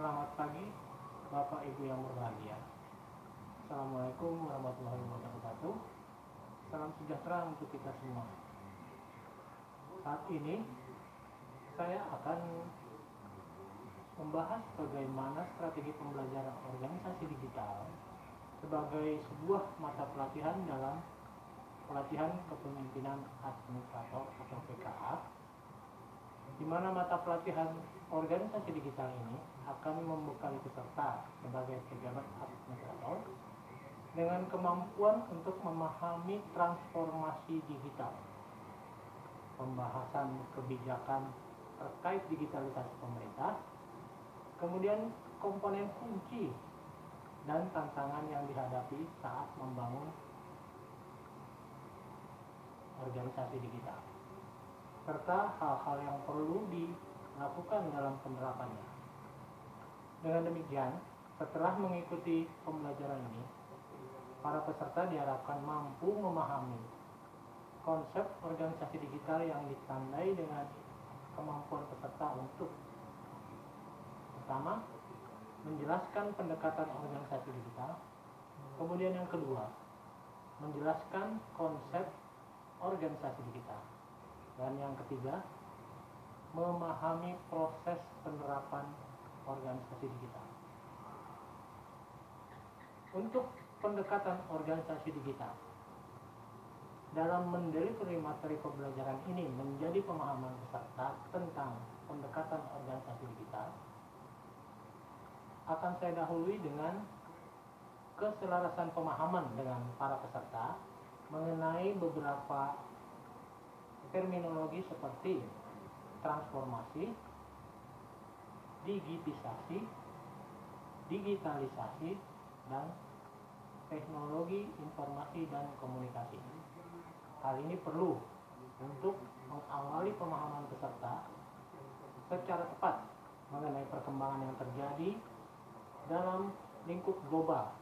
Selamat pagi, Bapak Ibu yang berbahagia. Assalamualaikum warahmatullahi wabarakatuh. Salam sejahtera untuk kita semua. Saat ini saya akan membahas bagaimana strategi pembelajaran organisasi digital sebagai sebuah mata pelatihan dalam pelatihan kepemimpinan administrator atau PKA, di mana mata pelatihan organisasi digital ini akan membekali peserta sebagai pejabat administrator dengan kemampuan untuk memahami transformasi digital, pembahasan kebijakan terkait digitalisasi pemerintah, kemudian komponen kunci dan tantangan yang dihadapi saat membangun organisasi digital, serta hal-hal yang perlu dilakukan dalam penerapannya. Dengan demikian, setelah mengikuti pembelajaran ini, para peserta diharapkan mampu memahami konsep organisasi digital yang ditandai dengan kemampuan peserta untuk pertama, menjelaskan pendekatan organisasi digital, kemudian yang kedua, menjelaskan konsep organisasi digital, dan yang ketiga, memahami proses penerapan organisasi digital. Untuk pendekatan organisasi digital, dalam mendelivery materi pembelajaran ini menjadi pemahaman peserta tentang pendekatan organisasi digital, akan saya dahului dengan keselarasan pemahaman dengan para peserta mengenai beberapa terminologi seperti transformasi, digitalisasi, dan teknologi informasi dan komunikasi. Hal ini perlu untuk mengawali pemahaman peserta secara tepat mengenai perkembangan yang terjadi dalam lingkup global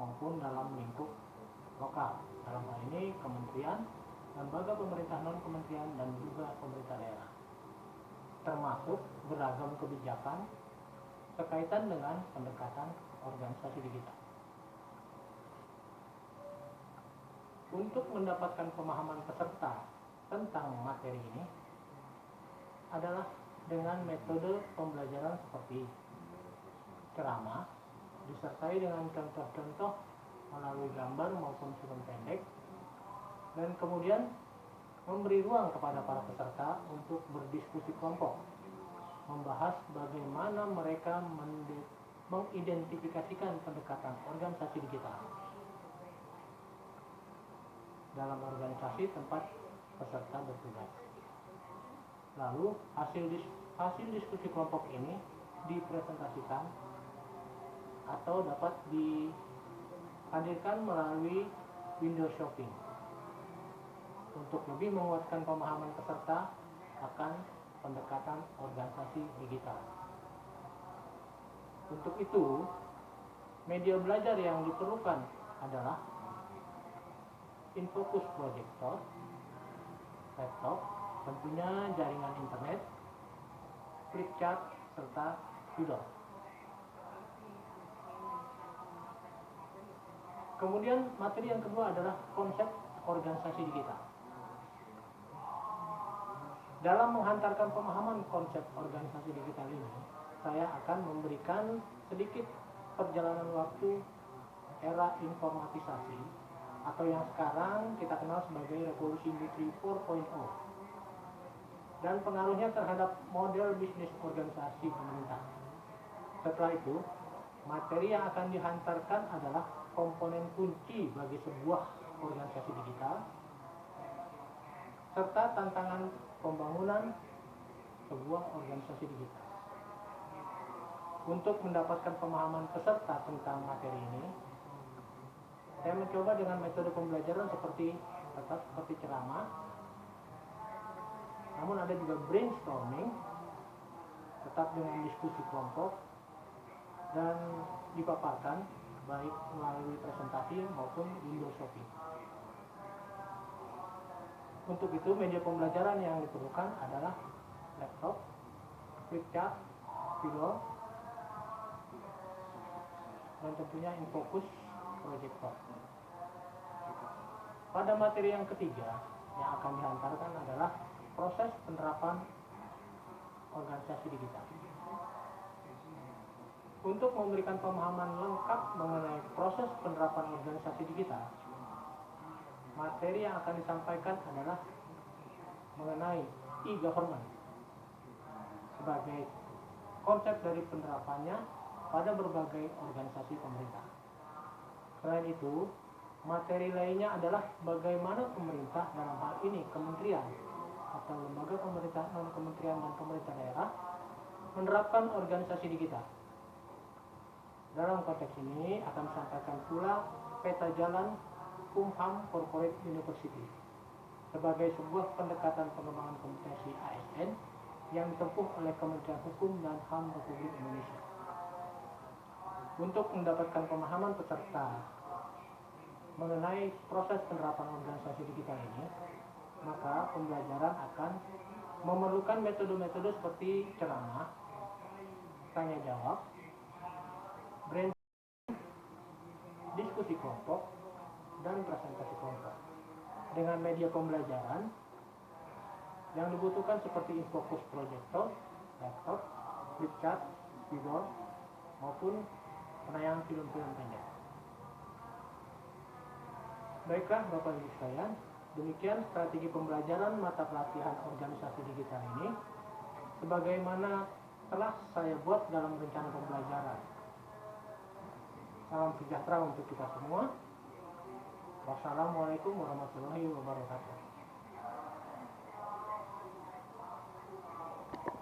maupun dalam lingkup lokal. Dalam hal ini kementerian, lembaga pemerintah non-kementerian, dan juga pemerintah daerah, termasuk beragam kebijakan berkaitan dengan pendekatan organisasi digital. Untuk mendapatkan pemahaman peserta tentang materi ini adalah dengan metode pembelajaran seperti ceramah, disertai dengan contoh-contoh melalui gambar maupun film pendek, dan kemudian memberi ruang kepada para peserta untuk berdiskusi kelompok, membahas bagaimana mereka mengidentifikasikan pendekatan organisasi digital dalam organisasi tempat peserta bertugas. Lalu hasil diskusi kelompok ini dipresentasikan atau dapat dihadirkan melalui window shopping untuk lebih menguatkan pemahaman peserta akan pendekatan organisasi digital. Untuk itu, media belajar yang diperlukan adalah infocus projector, laptop, tentunya jaringan internet, flipchart, serta Doodle. Kemudian materi yang kedua adalah konsep organisasi digital. Dalam menghantarkan pemahaman konsep organisasi digital ini, saya akan memberikan sedikit perjalanan waktu era informatisasi atau yang sekarang kita kenal sebagai revolusi industri 4.0 dan pengaruhnya terhadap model bisnis organisasi pemerintah. Setelah itu, materi yang akan dihantarkan adalah komponen kunci bagi sebuah organisasi digital serta tantangan pembangunan sebuah organisasi digital. Untuk mendapatkan pemahaman peserta tentang materi ini, saya mencoba dengan metode pembelajaran seperti ceramah, namun ada juga brainstorming, tetap dengan diskusi kelompok, dan dipaparkan baik melalui presentasi maupun window shopping. Untuk itu, media pembelajaran yang diperlukan adalah laptop, flipchart, pilot, dan tentunya InFocus Projector. Pada materi yang ketiga yang akan dihantarkan adalah proses penerapan organisasi digital. Untuk memberikan pemahaman lengkap mengenai proses penerapan organisasi digital, materi yang akan disampaikan adalah mengenai e-government sebagai konsep dari penerapannya pada berbagai organisasi pemerintah. Selain itu, materi lainnya adalah bagaimana pemerintah, dalam hal ini kementerian atau lembaga pemerintah non-kementerian dan pemerintah daerah, menerapkan organisasi digital. Dalam konteks ini akan disampaikan pula peta jalan Kumham Corporate University sebagai sebuah pendekatan pengembangan kompetensi ASN yang ditempuh oleh Kementerian Hukum dan HAM Republik Indonesia. Untuk mendapatkan pemahaman peserta mengenai proses penerapan organisasi digital ini, maka pembelajaran akan memerlukan metode-metode seperti ceramah, tanya jawab, brainstorming, diskusi kelompok, dan presentasi kelompok. Dengan media pembelajaran yang dibutuhkan seperti InFocus Projector, laptop, flipchart, keyboard, maupun penayangan film-film pendek. Baiklah Bapak Ibu sekalian, demikian strategi pembelajaran mata pelatihan organisasi digital ini sebagaimana telah saya buat dalam rencana pembelajaran. Salam sejahtera untuk kita semua. Wassalamualaikum warahmatullahi wabarakatuh.